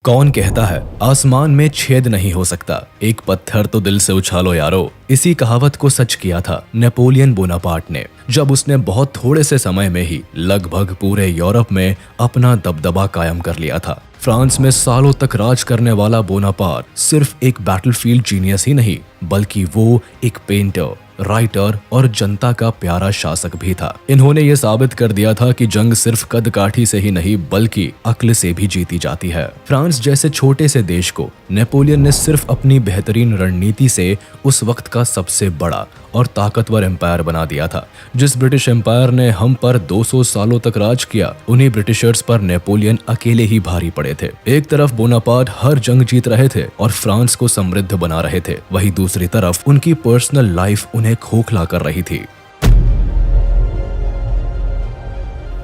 कौन कहता है आसमान में छेद नहीं हो सकता, एक पत्थर तो दिल से उछालो यारो। इसी कहावत को सच किया था नेपोलियन बोनापार्ट ने, जब उसने बहुत थोड़े से समय में ही लगभग पूरे यूरोप में अपना दबदबा कायम कर लिया था। फ्रांस में सालों तक राज करने वाला बोनापार्ट सिर्फ एक बैटलफील्ड जीनियस ही नहीं, बल्कि वो एक पेंटर, राइटर और जनता का प्यारा शासक भी था। इन्होंने ये साबित कर दिया था कि जंग सिर्फ कद काठी से ही नहीं बल्कि अक्ल से भी जीती जाती है। फ्रांस जैसे छोटे से देश को नेपोलियन ने सिर्फ अपनी बेहतरीन रणनीति से उस वक्त का सबसे बड़ा और ताकतवर एम्पायर बना दिया था। जिस ब्रिटिश एम्पायर ने हम पर 200 सालों तक राज किया, उन्हीं ब्रिटिशर्स पर नेपोलियन अकेले ही भारी पड़े थे। एक तरफ बोनापार्ट हर जंग जीत रहे थे और फ्रांस को समृद्ध बना रहे थे, वहीं दूसरी तरफ उनकी पर्सनल लाइफ उन्हें खोखला कर रही थी।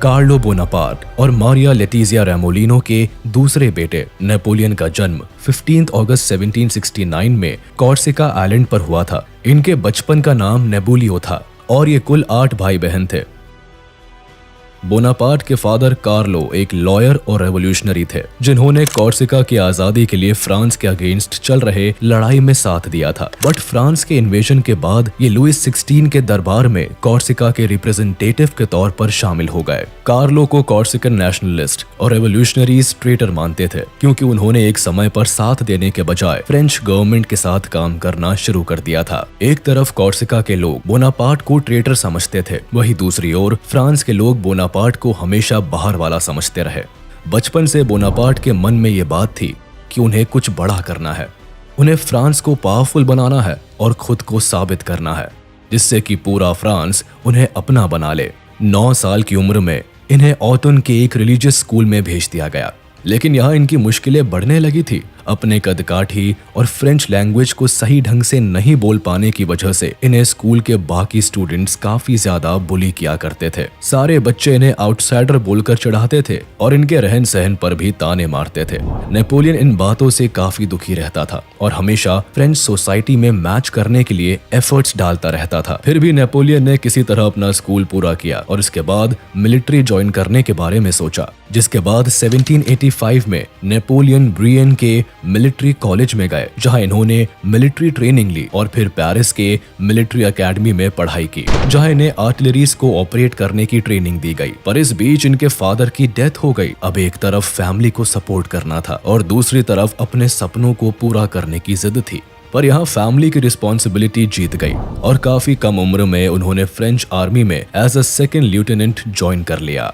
कार्लो बोनापार्ट और मारिया लेटिजिया रेमोलिनो के दूसरे बेटे नेपोलियन का जन्म 15 अगस्त 1769 में कॉर्सिका आइलैंड पर हुआ था। इनके बचपन का नाम नेबुलियो था और ये कुल 8 भाई बहन थे। बोनापार्ट के फादर कार्लो एक लॉयर और रेवोल्यूशनरी थे, जिन्होंने कॉर्सिका की आजादी के लिए फ्रांस के अगेंस्ट चल रहे लड़ाई में साथ दिया था। बट फ्रांस के इन्वेजन के बाद ये लुइस 16 के दरबार में कॉर्सिका के रिप्रेजेंटेटिव के तौर पर शामिल हो गए। कार्लो को कॉर्सिकन नेशनलिस्ट और रेवोल्यूशनरीज ट्रेटर मानते थे, क्योंकि उन्होंने एक समय पर साथ देने के बजाय फ्रेंच गवर्नमेंट के साथ काम करना शुरू कर दिया था। एक तरफ कॉर्सिका के लोग बोनापार्ट को ट्रेटर समझते थे, वहीं दूसरी ओर फ्रांस के लोग बोनापार्ट को हमेशा बाहर वाला समझते रहे। बचपन से बोनापार्ट के मन में ये बात थी कि उन्हें कुछ बड़ा करना है, उन्हें फ्रांस को पावरफुल बनाना है और खुद को साबित करना है, जिससे कि पूरा फ्रांस उन्हें अपना बना ले। 9 साल की उम्र में इन्हें ऑटन के एक रिलीजियस स्कूल में भेज दिया गया, लेकिन यहाँ इनकी मुश्किलें बढ़ने लगी थी। अपने कदकाठी और फ्रेंच लैंग्वेज को सही ढंग से नहीं बोल पाने की वजह से इन्हें स्कूल के बाकी स्टूडेंट्स काफी ज्यादा बुली किया करते थे। सारे बच्चे इन्हें आउटसाइडर बोलकर चढ़ाते थे और इनके रहन सहन पर भी ताने मारते थे। नेपोलियन इन बातों से काफी दुखी रहता था और हमेशा फ्रेंच सोसाइटी में मैच करने के लिए एफर्ट्स डालता रहता था। फिर भी नेपोलियन ने किसी तरह अपना स्कूल पूरा किया और इसके बाद मिलिट्री ज्वाइन करने के बारे में सोचा, जिसके बाद 1785 में नेपोलियन ब्रियन के मिलिट्री कॉलेज में गए, जहां इन्होंने मिलिट्री ट्रेनिंग ली और फिर पेरिस के मिलिट्री एकेडमी में पढ़ाई की, जहां इन्हें आर्टिलरीज को ऑपरेट करने की ट्रेनिंग दी गई। पर इस बीच इनके फादर की डेथ हो गई। अब एक तरफ फैमिली को सपोर्ट करना था और दूसरी तरफ अपने सपनों को पूरा करने की जिद थी। पर यहाँ फैमिली की रिस्पॉन्सिबिलिटी जीत गई और काफी कम उम्र में उन्होंने फ्रेंच आर्मी में as a second lieutenant join कर लिया।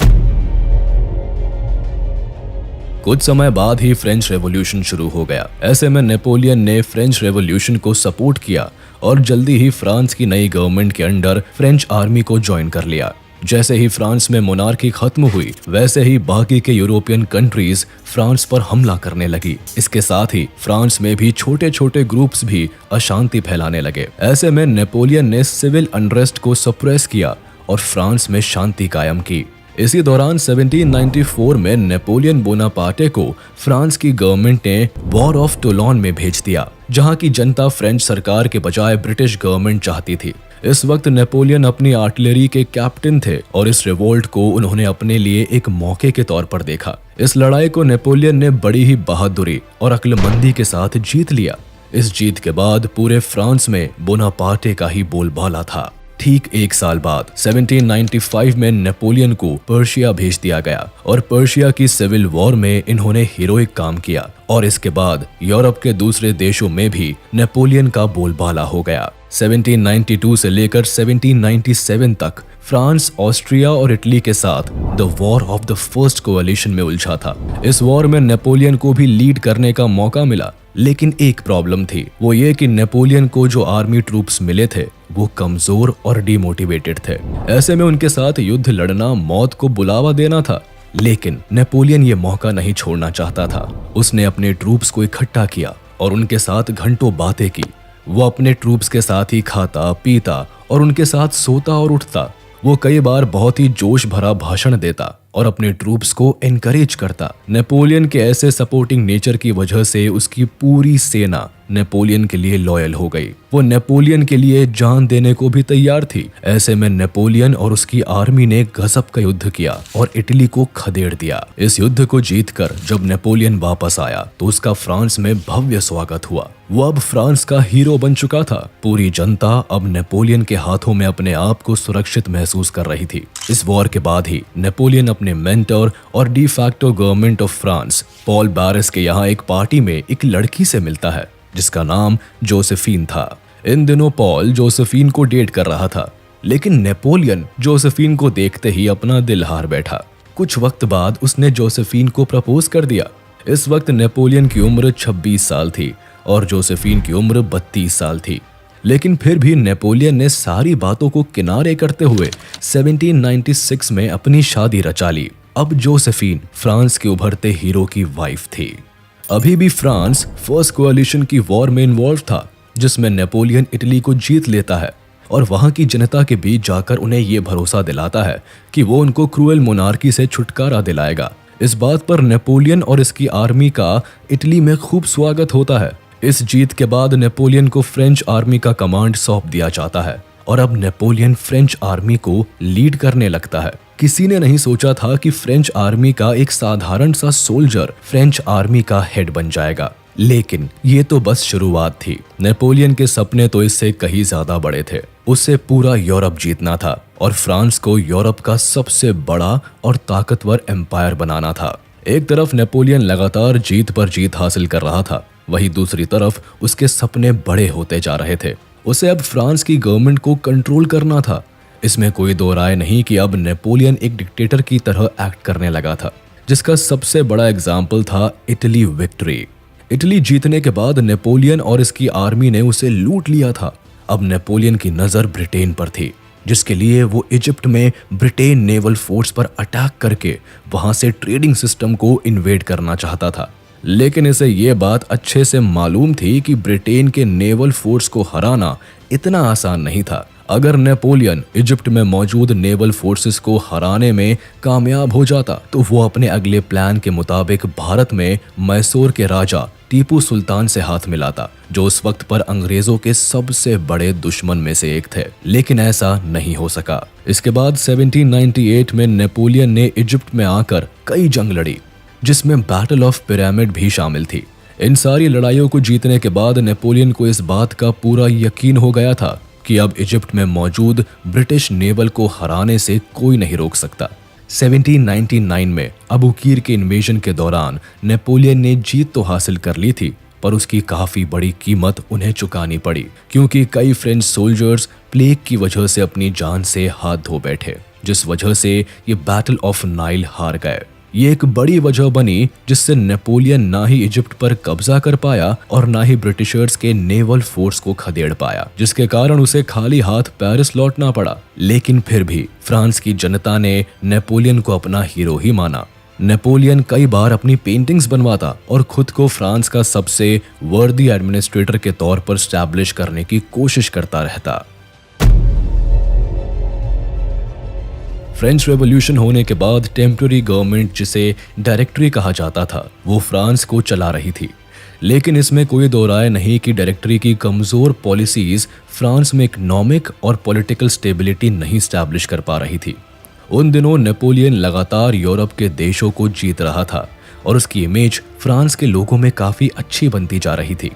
कुछ समय बाद ही फ्रेंच रेवोल्यूशन शुरू हो गया। ऐसे में नेपोलियन ने फ्रेंच रेवोल्यूशन को सपोर्ट किया और जल्दी ही फ्रांस की नई गवर्नमेंट के अंडर फ्रेंच आर्मी को ज्वाइन कर लिया। जैसे ही फ्रांस में मोनार्की खत्म हुई, वैसे ही बाकी के यूरोपियन कंट्रीज फ्रांस पर हमला करने लगी। इसके साथ ही फ्रांस में भी छोटे छोटे ग्रुप्स भी अशांति फैलाने लगे। ऐसे में नेपोलियन ने सिविल अनरेस्ट को सप्रेस किया और फ्रांस में शांति कायम की। इसी दौरान 1794 में नेपोलियन बोनापार्टे को फ्रांस की गवर्नमेंट ने वॉर ऑफ टोलोन में भेज दिया, जहां की जनता फ्रेंच सरकार के बजाय ब्रिटिश गवर्नमेंट चाहती थी। इस वक्त नेपोलियन अपनी आर्टिलरी के कैप्टन थे और इस रिवोल्ट को उन्होंने अपने लिए एक मौके के तौर पर देखा। इस लड़ाई को नेपोलियन ने बड़ी ही बहादुरी और अक्लमंदी के साथ जीत लिया। इस जीत के बाद पूरे फ्रांस में बोनापार्टे का ही बोलबाला था। ठीक 1 साल बाद 1795 में नेपोलियन को पर्शिया भेज दिया गया और पर्शिया की सिविल वॉर में इन्होंने हीरोइक काम किया और इसके बाद यूरोप के दूसरे देशों में भी नेपोलियन का बोलबाला हो गया। 1792 से लेकर 1797 तक फ्रांस, ऑस्ट्रिया और इटली के साथ the war of the first coalition में उलझा था। इस वॉर में नेपोलियन को भी लीड करने का मौका मिला, लेकिन एक प्रॉब्लम थी, वो ये कि नेपोलियन को जो आर्मी ट्रूप्स मिले थे वो कमजोर और डिमोटिवेटेड थे। ऐसे में उनके साथ युद्ध लड़ना मौत को बुलावा देना था। लेकिन नेपोलियन ये मौका नहीं छोड़ना चाहता था। उसने अपने ट्रूप्स को इकट्ठा किया और उनके साथ घंटों बातें की। वो अपने ट्रूप्स के साथ ही खाता, पीता और उनके साथ सोता और उठता। वो कई बार बहुत ही जोश भरा भाषण देता और अपने ट्रूप्स को एनकरेज करता। नेपोलियन के ऐसे सपोर्टिंग नेचर की वजह से उसकी पूरी सेना नेपोलियन के लिए लॉयल हो गई। वो नेपोलियन के लिए जान देने को भी तैयार थी। ऐसे में नेपोलियन और उसकी आर्मी ने गजब का युद्ध किया और इटली को खदेड़ दिया। इस युद्ध को जीतकर जब नेपोलियन वापस आया तो उसका फ्रांस में भव्य स्वागत हुआ। वो अब फ्रांस का हीरो बन चुका था। पूरी जनता अब नेपोलियन के हाथों में अपने आप को सुरक्षित महसूस कर रही थी। इस वॉर के बाद ही नेपोलियन अपने मेंटर और de facto government of France Paul बारिस के यहाँ एक पार्टी में एक लड़की से मिलता है जिसका नाम जोसेफीन था। इन दिनों पॉल जोसेफीन को डेट कर रहा था, लेकिन नेपोलियन जोसेफीन को देखते ही अपना दिल हार बैठा। कुछ वक्त बाद उसने जोसेफीन को प्रपोज कर दिया। इस वक्त नेपोलियन की उम्र 26 साल थी और जोसेफीन की उम्र 32 साल थी, लेकिन फिर भी नेपोलियन ने सारी बातों को किनारे करते हुए 1796 में अपनी शादी रचा ली। अब जोसेफीन फ्रांस के उभरते हीरो की वाइफ थी। अभी भी फ्रांस फर्स्ट कोalition की वॉर में इन्वॉल्व था, जिसमें नेपोलियन इटली को जीत लेता है और वहां की जनता के बीच जाकर उन्हें यह भरोसा दिलाता है कि वो उनको क्रूएल मोनार्की से छुटकारा दिलाएगा। इस बात पर नेपोलियन और इसकी आर्मी का इटली में खूब स्वागत होता है। इस जीत के बाद नेपोलियन को फ्रेंच आर्मी का कमांड सौंप दिया जाता है और अब नेपोलियन फ्रेंच आर्मी को लीड करने लगता है। किसी ने नहीं सोचा था कि फ्रेंच आर्मी का एक साधारण सा सोल्जर फ्रेंच आर्मी का हेड बन जाएगा, लेकिन ये तो बस शुरुआत थी। नेपोलियन के सपने तो इससे कहीं ज्यादा बड़े थे। उसे पूरा यूरोप जीतना था और फ्रांस को यूरोप का सबसे बड़ा और ताकतवर एम्पायर बनाना था। एक तरफ नेपोलियन लगातार जीत पर जीत हासिल कर रहा था, वहीं दूसरी तरफ उसके सपने बड़े होते जा रहे थे। उसे अब फ्रांस की गवर्नमेंट को कंट्रोल करना था। इसमें कोई दो राय नहीं कि अब नेपोलियन एक डिक्टेटर की तरह एक्ट करने लगा था, जिसका सबसे बड़ा एग्जाम्पल था इटली विक्ट्री। इटली जीतने के बाद नेपोलियन और इसकी आर्मी ने उसे लूट लिया था। अब नेपोलियन की नजर ब्रिटेन पर थी, जिसके लिए वो इजिप्ट में ब्रिटेन नेवल फोर्स पर अटैक करके वहां से ट्रेडिंग सिस्टम को इन्वेड करना चाहता था। लेकिन इसे ये बात अच्छे से मालूम थी कि ब्रिटेन के नेवल फोर्स को हराना इतना आसान नहीं था। अगर नेपोलियन इजिप्ट में मौजूद नेवल फोर्सेस को हराने में कामयाब हो जाता तो वो अपने अगले प्लान के मुताबिक भारत में मैसूर के राजा टीपू सुल्तान से हाथ मिलाता, जो उस वक्त पर अंग्रेजों के सबसे बड़े दुश्मन में से एक थे। लेकिन ऐसा नहीं हो सका। इसके बाद 1798 में नेपोलियन ने इजिप्ट में आकर कई जंग लड़ी, जिसमें बैटल ऑफ पिरामिड भी शामिल थी। इन सारी लड़ाइयों को जीतने के बाद नेपोलियन को इस बात का पूरा यकीन हो गया था कि अब इजिप्ट में मौजूद ब्रिटिश नेवल को हराने से कोई नहीं रोक सकता। 1799 में अबू कीर के इन्वेजन के दौरान नेपोलियन ने जीत तो हासिल कर ली थी, पर उसकी काफी बड़ी कीमत उन्हें चुकानी पड़ी, क्योंकि कई फ्रेंच सोल्जर्स प्लेग की वजह से अपनी जान से हाथ धो बैठे, जिस वजह से ये बैटल ऑफ नाइल हार गए। ये एक बड़ी वजह बनी जिससे नेपोलियन ना ही इजिप्ट पर कब्जा कर पाया और ना ही ब्रिटिशर्स के नेवल फोर्स को खदेड़ पाया, जिसके कारण उसे खाली हाथ पेरिस लौटना पड़ा। लेकिन फिर भी फ्रांस की जनता ने नेपोलियन को अपना हीरो ही माना। नेपोलियन कई बार अपनी पेंटिंग्स बनवाता और खुद को फ्रांस का सबसे वर्दी एडमिनिस्ट्रेटर के तौर पर स्टैब्लिश करने की कोशिश करता रहता। फ्रेंच रेवोल्यूशन होने के बाद टेम्पररी गवर्नमेंट, जिसे डायरेक्टरी कहा जाता था, वो फ्रांस को चला रही थी। लेकिन इसमें कोई दो राय नहीं कि डायरेक्टरी की कमजोर पॉलिसीज फ्रांस में इकोनॉमिक और पॉलिटिकल स्टेबिलिटी नहीं स्टैब्लिश कर पा रही थी। उन दिनों नेपोलियन लगातार यूरोप के देशों को जीत रहा था और उसकी इमेज फ्रांस के लोगों में काफी अच्छी बनती जा रही थी।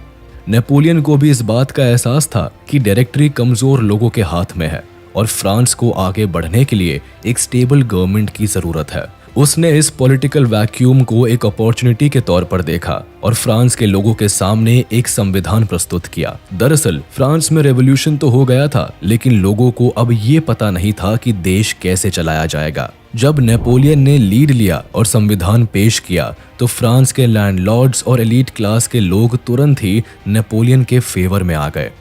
नेपोलियन को भी इस बात का एहसास था कि डायरेक्टरी कमजोर लोगों के हाथ में है और फ्रांस को आगे बढ़ने के लिए एक स्टेबल गवर्नमेंट की जरूरत है। उसने इस पॉलिटिकल वैक्यूम को एक अपॉर्चुनिटी के तौर पर देखा और फ्रांस के लोगों के सामने एक संविधान प्रस्तुत किया। दरअसल फ्रांस में रेवोल्यूशन तो हो गया था, लेकिन लोगों को अब ये पता नहीं था कि देश कैसे चलाया जाएगा। जब नेपोलियन ने लीड लिया और संविधान पेश किया तो फ्रांस के लैंडलॉर्ड्स और एलीट क्लास के लोग तुरंत ही नेपोलियन के फेवर में आ गए।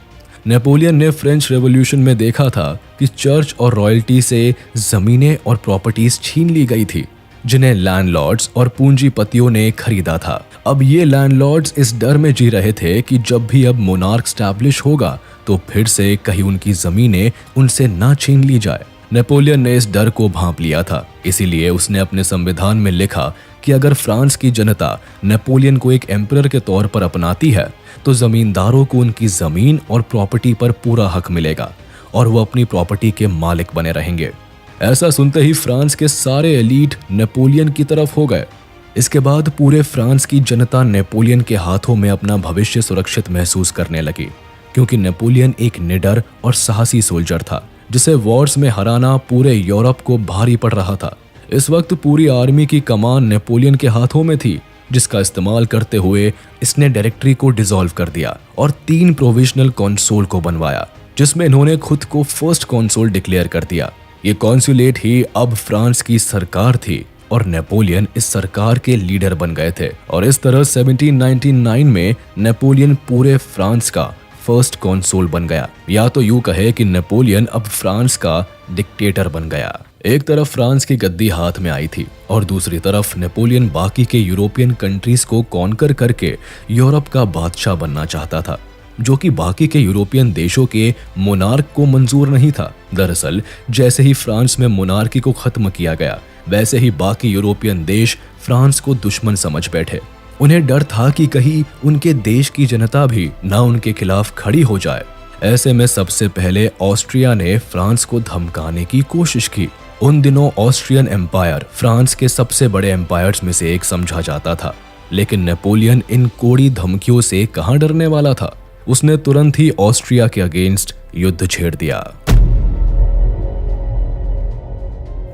नेपोलियन ने फ्रेंच रेवोल्यूशन में देखा था कि चर्च और रॉयल्टी से जमीनें और प्रॉपर्टीज छीन ली गई थी, जिन्हें लैंडलॉर्ड्स और पूंजीपतियों ने खरीदा था। अब ये लैंडलॉर्ड्स इस डर में जी रहे थे कि जब भी अब मोनार्क स्टैब्लिश होगा तो फिर से कहीं उनकी जमीनें उनसे ना छीन ली जाए। नेपोलियन ने इस डर को भांप लिया था, इसीलिए उसने अपने संविधान में लिखा कि अगर फ्रांस की जनता नेपोलियन को एक एम्परर के तौर पर अपनाती है तो जमींदारों को उनकी जमीन और प्रॉपर्टी पर पूरा हक मिलेगा और वो अपनी प्रॉपर्टी के मालिक बने रहेंगे। ऐसा सुनते ही फ्रांस के सारे एलीट नेपोलियन की तरफ हो गए। इसके बाद पूरे फ्रांस की जनता नेपोलियन के हाथों में अपना भविष्य सुरक्षित महसूस करने लगी, क्योंकि नेपोलियन एक निडर और साहसी सोल्जर था जिसे वॉर्स में हराना पूरे यूरोप को भारी पड़ रहा था। इस वक्त पूरी आर्मी की कमान नेपोलियन के हाथों में थी, जिसका इस्तेमाल करते हुए इसने डायरेक्टरी को डिसॉल्व कर दिया और 3 प्रोविजनल कॉन्सुल को बनवाया, जिसमें इन्होंने खुद को फर्स्ट कॉन्सुल डिक्लेयर कर दिया। ये कॉन्सुलेट ही अब फ्रांस की सरकार थी और नेपोलियन इस सरकार के लीडर बन गए थे। और इस तरह 1799 में नेपोलियन पूरे फ्रांस का फर्स्ट कॉन्सुल बन गया, या तो यूं कहे कि नेपोलियन अब फ्रांस का डिक्टेटर बन गया। एक तरफ फ्रांस की गद्दी हाथ में आई थी और दूसरी तरफ नेपोलियन बाकी के यूरोपियन कंट्रीज को कॉन्कर करके यूरोप का बादशाह बनना चाहता था, जो कि बाकी के यूरोपियन देशों के मोनार्क को मंजूर नहीं था। दरअसल जैसे ही फ्रांस में मोनार्की को खत्म किया गया, वैसे ही बाकी यूरोपियन देश फ्रांस को दुश्मन समझ बैठे। उन्हें डर था कि कहीं उनके देश की जनता भी ना उनके खिलाफ खड़ी हो जाए। ऐसे में सबसे पहले ऑस्ट्रिया ने फ्रांस को धमकाने की कोशिश की। उन दिनों ऑस्ट्रियन एम्पायर फ्रांस के सबसे बड़े एम्पायर्स में से एक समझा जाता था, लेकिन नेपोलियन इन कोड़ी धमकियों से कहां डरने वाला था। उसने तुरंत ही ऑस्ट्रिया के अगेंस्ट युद्ध छेड़ दिया।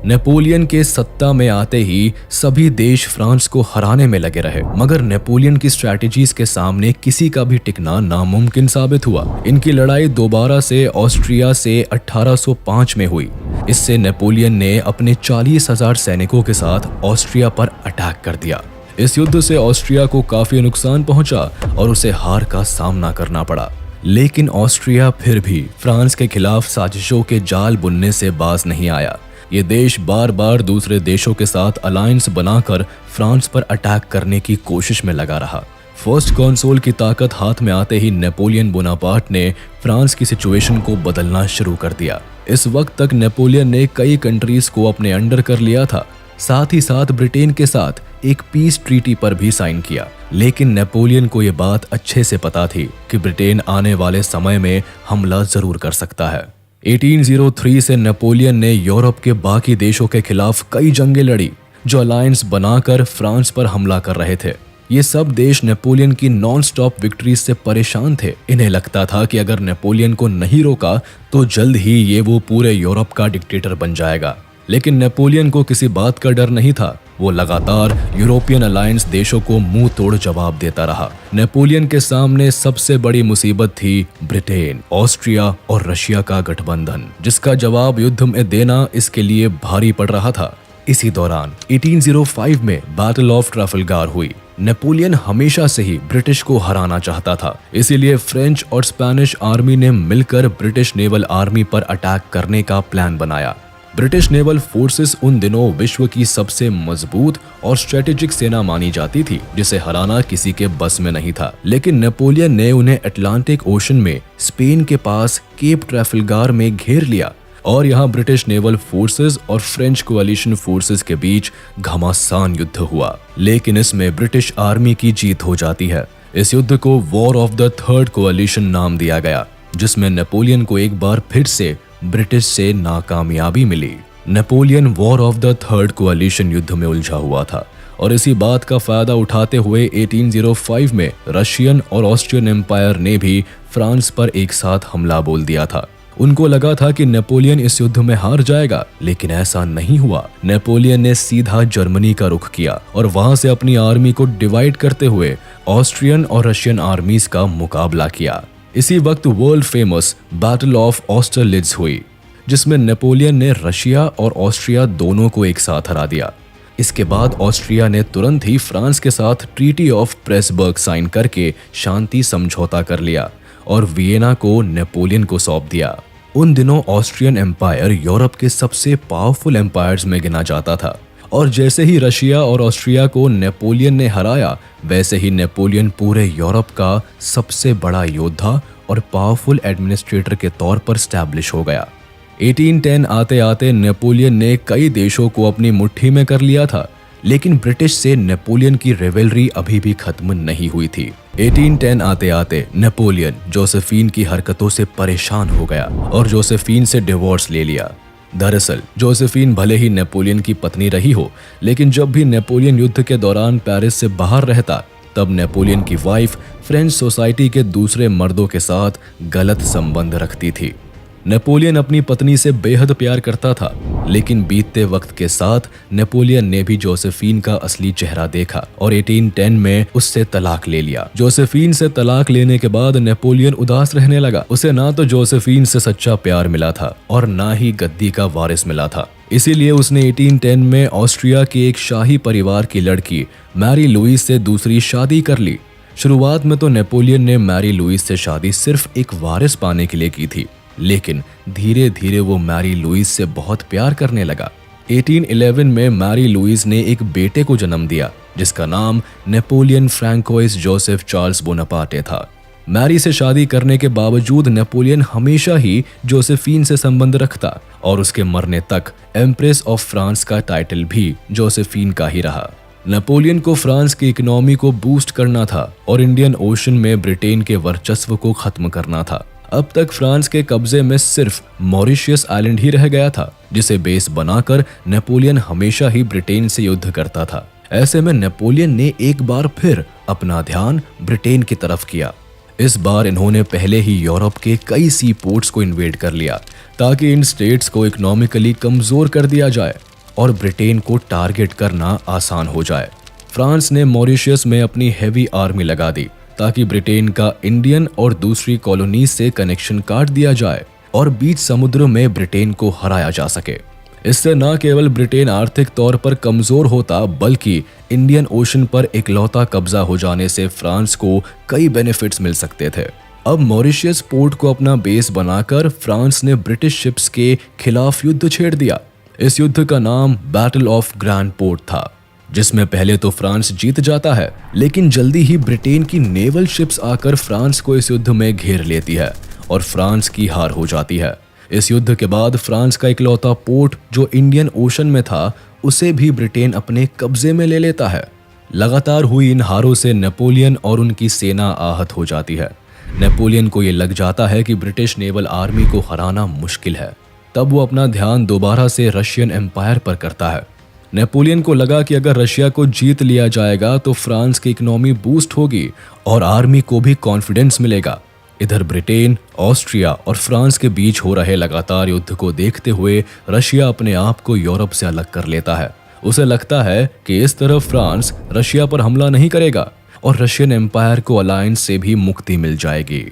नेपोलियन के सत्ता में आते ही सभी देश फ्रांस को हराने में लगे रहे, मगर नेपोलियन की स्ट्रैटेजीज के सामने किसी का भी टिकना नामुमकिन साबित हुआ। इनकी लड़ाई दोबारा से ऑस्ट्रिया से 1805 में हुई। इससे नेपोलियन ने अपने 40,000 सैनिकों के साथ ऑस्ट्रिया पर अटैक कर दिया। इस युद्ध से ऑस्ट्रिया को काफी नुकसान पहुंचा और उसे हार का सामना करना पड़ा, लेकिन ऑस्ट्रिया फिर भी फ्रांस के खिलाफ साजिशों के जाल बुनने से बाज नहीं आया। ये देश बार बार दूसरे देशों के साथ अलायंस बनाकर फ्रांस पर अटैक करने की कोशिश में लगा रहा। फर्स्ट कॉन्सुल की ताकत हाथ में आते ही नेपोलियन बोनापार्ट ने फ्रांस की सिचुएशन को बदलना शुरू कर दिया। इस वक्त तक नेपोलियन ने कई कंट्रीज को अपने अंडर कर लिया था, साथ ही साथ ब्रिटेन के साथ एक पीस ट्रीटी पर भी साइन किया। लेकिन नेपोलियन को ये बात अच्छे से पता थी कि ब्रिटेन आने वाले समय में हमला जरूर कर सकता है। 1803 से नेपोलियन ने यूरोप के बाकी देशों के खिलाफ कई जंगें लड़ी जो अलायंस बनाकर फ्रांस पर हमला कर रहे थे। ये सब देश नेपोलियन की नॉन स्टॉप विक्ट्रीज से परेशान थे। इन्हें लगता था कि अगर नेपोलियन को नहीं रोका तो जल्द ही ये वो पूरे यूरोप का डिक्टेटर बन जाएगा। लेकिन नेपोलियन को किसी बात का डर नहीं था। वो लगातार यूरोपियन अलायंस देशों को मुंह तोड़ जवाब देता रहा। नेपोलियन के सामने सबसे बड़ी मुसीबत थी ब्रिटेन, ऑस्ट्रिया और रशिया का गठबंधन, जिसका जवाब युद्ध में देना इसके लिए भारी पड़ रहा था। इसी दौरान 1805 में बैटल ऑफ ट्राफलगार हुई। नेपोलियन हमेशा से ही ब्रिटिश को हराना चाहता था, इसीलिए फ्रेंच और स्पेनिश आर्मी ने मिलकर ब्रिटिश नेवल आर्मी पर अटैक करने का प्लान बनाया। ब्रिटिश नेवल फोर्सेस उन दिनों विश्व की सबसे मजबूत और स्ट्रेटेजिक सेना मानी जाती थी, जिसे हराना किसी के बस में नहीं था। लेकिन नेपोलियन ने उन्हें अटलांटिक ओशन में स्पेन के पास केप ट्राफलगार में घेर लिया और यहाँ ब्रिटिश नेवल फोर्सेस और फ्रेंच कोalition फोर्सेस के बीच घमासान युद्ध हुआ। लेकिन इसमें ब्रिटिश आर्मी की जीत हो जाती है। इस युद्ध को वॉर ऑफ द थर्ड कोalition नाम दिया गया, जिसमें नेपोलियन को एक बार फिर से ब्रिटिश से नाकामयाबी मिली। Napoleon war of the third कोalition युद्ध में उलझा हुआ था और इसी बात का फायदा उठाते हुए 1805 में रशियन और ऑस्ट्रियन एम्पायर ने भी फ्रांस पर एक साथ हमला बोल दिया था। उनको लगा था कि नेपोलियन इस युद्ध में हार जाएगा, लेकिन ऐसा नहीं हुआ। नेपोलियन ने सीधा जर्मनी का रुख किया और वहां से अपनी आर्मी को डिवाइड करते हुए ऑस्ट्रियन और रशियन आर्मीज का मुकाबला किया। इसी वक्त वर्ल्ड फेमस बैटल ऑफ ऑस्टरलिट्ज हुई, जिसमें नेपोलियन ने रशिया और ऑस्ट्रिया दोनों को एक साथ हरा दिया। इसके बाद ऑस्ट्रिया ने तुरंत ही फ्रांस के साथ ट्रीटी ऑफ प्रेसबर्ग साइन करके शांति समझौता कर लिया और वियना को नेपोलियन को सौंप दिया। उन दिनों ऑस्ट्रियन एम्पायर यूरोप के सबसे पावरफुल एम्पायर्स में गिना जाता था और जैसे ही रशिया और ऑस्ट्रिया को नेपोलियन ने हराया, वैसे ही नेपोलियन पूरे यूरोप का सबसे बड़ा योद्धा और पावरफुल एडमिनिस्ट्रेटर के तौर पर स्टैब्लिश हो गया। 1810 आते आते नेपोलियन ने कई देशों को अपनी मुट्ठी में कर लिया था, लेकिन ब्रिटिश से नेपोलियन की रिवेलरी अभी भी खत्म नहीं हुई थी। 1810 आते आते नेपोलियन जोसेफिन की हरकतों से परेशान हो गया और जोसेफिन से डिवोर्स ले लिया। दरअसल जोसेफिन भले ही नेपोलियन की पत्नी रही हो, लेकिन जब भी नेपोलियन युद्ध के दौरान पेरिस से बाहर रहता, तब नेपोलियन की वाइफ फ्रेंच सोसाइटी के दूसरे मर्दों के साथ गलत संबंध रखती थी। नेपोलियन अपनी पत्नी से बेहद प्यार करता था, लेकिन बीतते वक्त के साथ नेपोलियन ने भी जोसेफिन का असली चेहरा देखा और 1810 में उससे तलाक ले लिया। जोसेफिन से तलाक लेने के बाद नेपोलियन उदास रहने लगा। उसे ना तो जोसेफिन से सच्चा प्यार मिला था और ना ही गद्दी का वारिस मिला था। इसीलिए उसने 1810 में ऑस्ट्रिया के एक शाही परिवार की लड़की मैरी लुईस से दूसरी शादी कर ली। शुरुआत में तो नेपोलियन ने मैरी लुईस से शादी सिर्फ एक वारिस पाने के लिए की थी, लेकिन धीरे धीरे वो मैरी लुईस से बहुत प्यार करने लगा। 1811 में मैरी लुईस ने एक बेटे को जन्म दिया जिसका नाम Napoleon François Joseph Charles Bonaparte था। मैरी से शादी करने के बावजूद नेपोलियन हमेशा ही जोसेफिन से संबंध रखता और उसके मरने तक एम्प्रेस ऑफ फ्रांस का टाइटल भी जोसेफिन का ही रहा। नेपोलियन को फ्रांस की इकोनॉमी को बूस्ट करना था और इंडियन ओशन में ब्रिटेन के वर्चस्व को खत्म करना था। अब तक फ्रांस के कब्जे में सिर्फ मॉरिशियस आइलैंड ही रह गया था, जिसे बेस बनाकर नेपोलियन हमेशा ही ब्रिटेन से युद्ध करता था। ऐसे में नेपोलियन ने एक बार फिर अपना ध्यान ब्रिटेन की तरफ किया। इस बार इन्होंने पहले ही यूरोप के कई सी पोर्ट्स को इन्वेड कर लिया ताकि इन स्टेट्स को इकोनॉमिकली कमजोर कर दिया जाए और ब्रिटेन को टारगेट करना आसान हो जाए। फ्रांस ने मॉरिशियस में अपनी हैवी आर्मी लगा दी ताकि ब्रिटेन का इंडियन और दूसरी कॉलोनीज से कनेक्शन काट दिया जाए और बीच समुद्र में ब्रिटेन को हराया जा सके। इससे न केवल ब्रिटेन आर्थिक तौर पर कमजोर होता, बल्कि इंडियन ओशन पर इकलौता कब्जा हो जाने से फ्रांस को कई बेनिफिट्स मिल सकते थे। अब मॉरिशियस पोर्ट को अपना बेस बनाकर फ्रांस ने ब्रिटिश शिप्स के खिलाफ युद्ध छेड़ दिया। इस युद्ध का नाम बैटल ऑफ ग्रैंड पोर्ट था, जिसमें पहले तो फ्रांस जीत जाता है, लेकिन जल्दी ही ब्रिटेन की नेवल शिप्स आकर फ्रांस को इस युद्ध में घेर लेती है और फ्रांस की हार हो जाती है। इस युद्ध के बाद फ्रांस का इकलौता पोर्ट जो इंडियन ओशन में था, उसे भी ब्रिटेन अपने कब्जे में ले लेता है। लगातार हुई इन हारों से नेपोलियन और उनकी सेना आहत हो जाती है। नेपोलियन को ये लग जाता है कि ब्रिटिश नेवल आर्मी को हराना मुश्किल है। तब वो अपना ध्यान दोबारा से रशियन एम्पायर पर करता है। नेपोलियन को लगा कि अगर रशिया को जीत लिया जाएगा तो फ्रांस की इकोनॉमी बूस्ट होगी और आर्मी को भी कॉन्फिडेंस मिलेगा। इधर ब्रिटेन, ऑस्ट्रिया और फ्रांस के बीच हो रहे लगातार युद्ध को देखते हुए रशिया अपने आप को यूरोप से अलग कर लेता है। उसे लगता है कि इस तरफ फ्रांस रशिया पर हमला नहीं करेगा और रशियन एम्पायर को अलायंस से भी मुक्ति मिल जाएगी।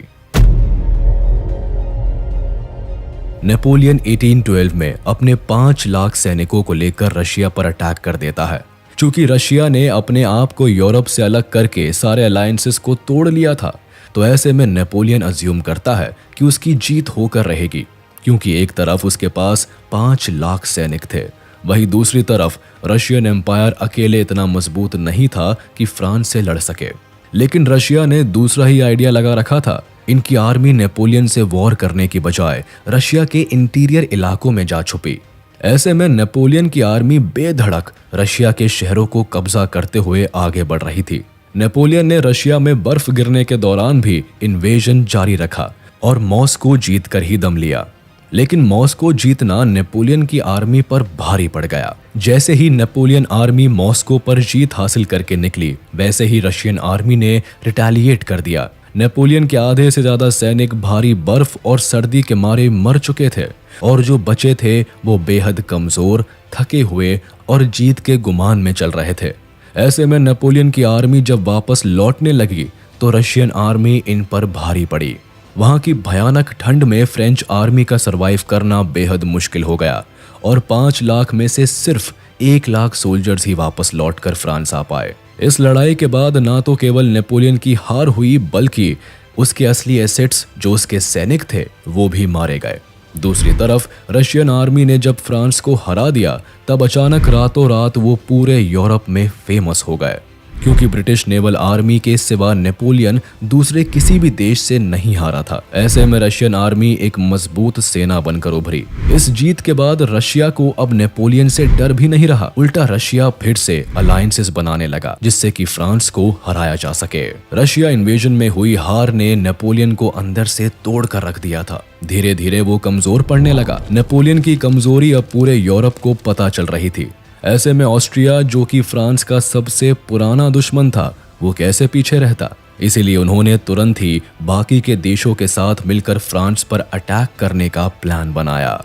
नेपोलियन 1812 में अपने 5 लाख सैनिकों को लेकर रशिया पर अटैक कर देता है। चूंकि रशिया ने अपने आप को यूरोप से अलग करके सारे अलायंसेस को तोड़ लिया था, तो ऐसे में नेपोलियन अज्यूम करता है कि उसकी जीत होकर रहेगी, क्योंकि एक तरफ उसके पास 5 लाख सैनिक थे, वहीं दूसरी तरफ रशियन एम्पायर अकेले इतना मजबूत नहीं था कि फ्रांस से लड़ सके। लेकिन रशिया ने दूसरा ही आइडिया लगा रखा था। इनकी आर्मी नेपोलियन से वॉर करने की बजाय रशिया के इंटीरियर इलाकों में जा छुपी। ऐसे में नेपोलियन की आर्मी बेधड़क रशिया के शहरों को कब्जा करते हुए आगे बढ़ रही थी। नेपोलियन ने रशिया में बर्फ गिरने के दौरान भी इन्वेजन जारी रखा और मॉस्को जीत कर ही दम लिया। लेकिन मॉस्को जीतना नेपोलियन की आर्मी पर भारी पड़ गया। जैसे ही नेपोलियन आर्मी मॉस्को पर जीत हासिल करके निकली, वैसे ही रशियन आर्मी ने रिटेलिएट कर दिया। नेपोलियन के आधे से ज्यादा सैनिक भारी बर्फ और सर्दी के मारे मर चुके थे और जो बचे थे वो बेहद कमजोर, थके हुए और जीत के गुमान में चल रहे थे। ऐसे में नेपोलियन की आर्मी जब वापस लौटने लगी तो रशियन आर्मी इन पर भारी पड़ी। वहां की भयानक ठंड में फ्रेंच आर्मी का सरवाइव करना बेहद मुश्किल हो गया और 5 लाख में से सिर्फ 1 लाख सोल्जर्स ही वापस लौटकर फ्रांस आ पाए। इस लड़ाई के बाद ना तो केवल नेपोलियन की हार हुई, बल्कि उसके असली एसेट्स जो उसके सैनिक थे वो भी मारे गए। दूसरी तरफ रशियन आर्मी ने जब फ्रांस को हरा दिया, तब अचानक रातों रात वो पूरे यूरोप में फेमस हो गए। क्योंकि ब्रिटिश नेवल आर्मी के सिवा नेपोलियन दूसरे किसी भी देश से नहीं हारा था। ऐसे में रशियन आर्मी एक मजबूत सेना बनकर उभरी। इस जीत के बाद रशिया को अब नेपोलियन से डर भी नहीं रहा। उल्टा रशिया फिर से अलायंसेस बनाने लगा जिससे कि फ्रांस को हराया जा सके। रशिया इन्वेजन में हुई हार ने नेपोलियन को अंदर से तोड़ कर रख दिया था। धीरे धीरे वो कमजोर पड़ने लगा। नेपोलियन की कमजोरी अब पूरे यूरोप को पता चल रही थी। ऐसे में ऑस्ट्रिया, जो कि फ्रांस का सबसे पुराना दुश्मन था, वो कैसे पीछे रहता। इसीलिए उन्होंने तुरंत ही बाकी के देशों के साथ मिलकर फ्रांस पर अटैक करने का प्लान बनाया।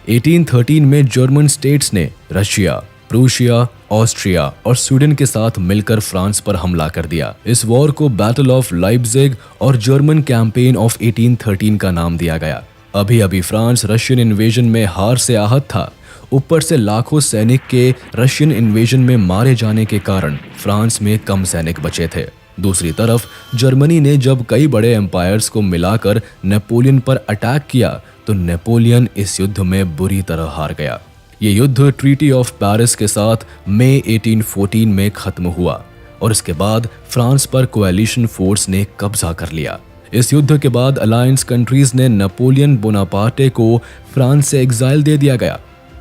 1813 में जर्मन स्टेट्स ने रशिया, प्रूशिया, ऑस्ट्रिया और स्वीडन के साथ मिलकर फ्रांस पर हमला कर दिया। इस वॉर को बैटल ऑफ लाइप्जिग और जर्मन कैंपेन ऑफ 1813 का नाम दिया गया। अभी अभी फ्रांस रशियन इन्वेजन में हार से आहत था। ऊपर से लाखों सैनिक के रशियन इन्वेजन में मारे जाने के कारण फ्रांस में कम सैनिक बचे थे। दूसरी तरफ जर्मनी ने जब कई बड़े एम्पायर्स को मिलाकर नेपोलियन पर अटैक किया तो नेपोलियन इस युद्ध में बुरी तरह हार गया। ये युद्ध ट्रीटी ऑफ पेरिस के साथ मई 1814 में खत्म हुआ और इसके बाद फ्रांस पर कोएलिशन फोर्स ने कब्जा कर लिया। इस युद्ध के बाद अलायंस कंट्रीज ने नेपोलियन बोनापार्टे को फ्रांस से एग्जाइल दे दिया गया।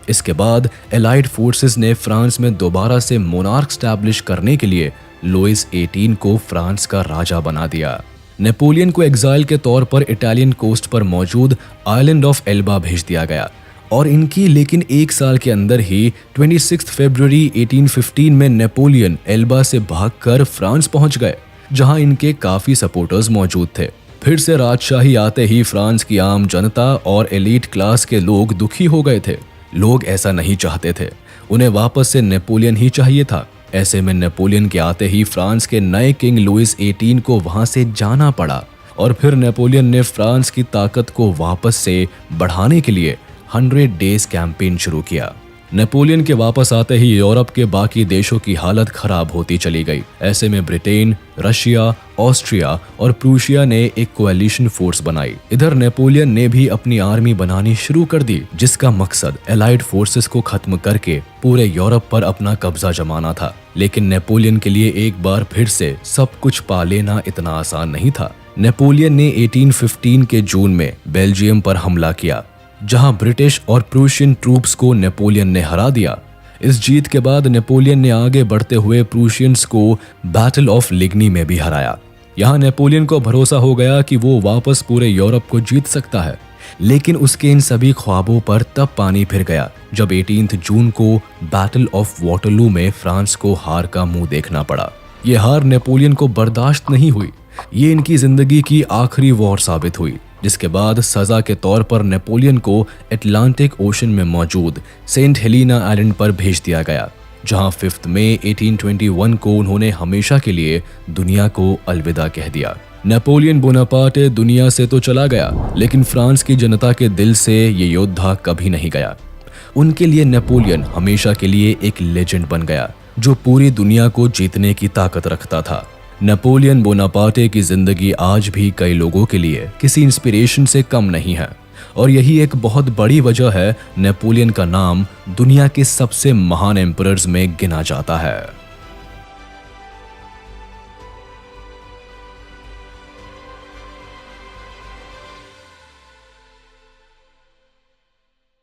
इसके बाद एलाइड फोर्सेस ने फ्रांस में दोबारा से मोनार्क स्टैब्लिश करने के लिए लुइस 18 को फ्रांस का राजा बना दिया। नेपोलियन को एग्जाइल के तौर पर इटालियन कोस्ट पर मौजूद आइलैंड ऑफ एल्बा भेज दिया गया और इनकी लेकिन एक साल के अंदर ही 26 फरवरी 1815 में नेपोलियन एल्बा से भागकर फ्रांस पहुंच गए, जहां इनके काफी सपोर्टर्स मौजूद थे। फिर से राजशाही आते ही फ्रांस की आम जनता और एलीट क्लास के लोग दुखी हो गए थे। लोग ऐसा नहीं चाहते थे, उन्हें वापस से नेपोलियन ही चाहिए था। ऐसे में नेपोलियन के आते ही फ्रांस के नए किंग लुइस 18 को वहां से जाना पड़ा और फिर नेपोलियन ने फ्रांस की ताकत को वापस से बढ़ाने के लिए 100 डेज कैंपेन शुरू किया। नेपोलियन के वापस आते ही यूरोप के बाकी देशों की हालत खराब होती चली गई। ऐसे में ब्रिटेन, रशिया, ऑस्ट्रिया और प्रूशिया ने एक कोएलिशन फोर्स बनाई। इधर नेपोलियन ने भी अपनी आर्मी बनानी शुरू कर दी, जिसका मकसद एलाइड फोर्सेस को खत्म करके पूरे यूरोप पर अपना कब्जा जमाना था। लेकिन नेपोलियन के लिए एक बार फिर से सब कुछ पा लेना इतना आसान नहीं था। नेपोलियन ने 1815 के जून में बेल्जियम पर हमला किया, जहां ब्रिटिश और प्रूशियन ट्रूप्स को नेपोलियन ने हरा दिया। इस जीत के बाद नेपोलियन ने आगे बढ़ते हुए प्रूशियंस को बैटल ऑफ लिग्नी में भी हराया। यहां नेपोलियन को भरोसा हो गया कि वो वापस पूरे यूरोप को जीत सकता है। लेकिन उसके इन सभी ख्वाबों पर तब पानी फिर गया जब 18 जून को बैटल ऑफ वाटरलू में फ्रांस को हार का मुंह देखना पड़ा। ये हार नेपोलियन को बर्दाश्त नहीं हुई। ये इनकी जिंदगी की आखिरी वॉर साबित हुई, जिसके बाद सजा के तौर पर नेपोलियन को अटलांटिक ओशन में मौजूद सेंट हेलेना आइलैंड पर भेज दिया गया, जहां 5 मई 1821 को उन्होंने हमेशा के लिए दुनिया को अलविदा कह दिया। नेपोलियन बोनापार्टे दुनिया से तो चला गया, लेकिन फ्रांस की जनता के दिल से ये योद्धा कभी नहीं गया। उनके लिए नेपोलियन हमेशा के लिए एक लेजेंड बन गया, जो पूरी दुनिया को जीतने की ताकत रखता था। नेपोलियन बोनापार्टे की जिंदगी आज भी कई लोगों के लिए किसी इंस्पिरेशन से कम नहीं है, और यही एक बहुत बड़ी वजह है नेपोलियन का नाम दुनिया के सबसे महान एम्परर्स में गिना जाता है।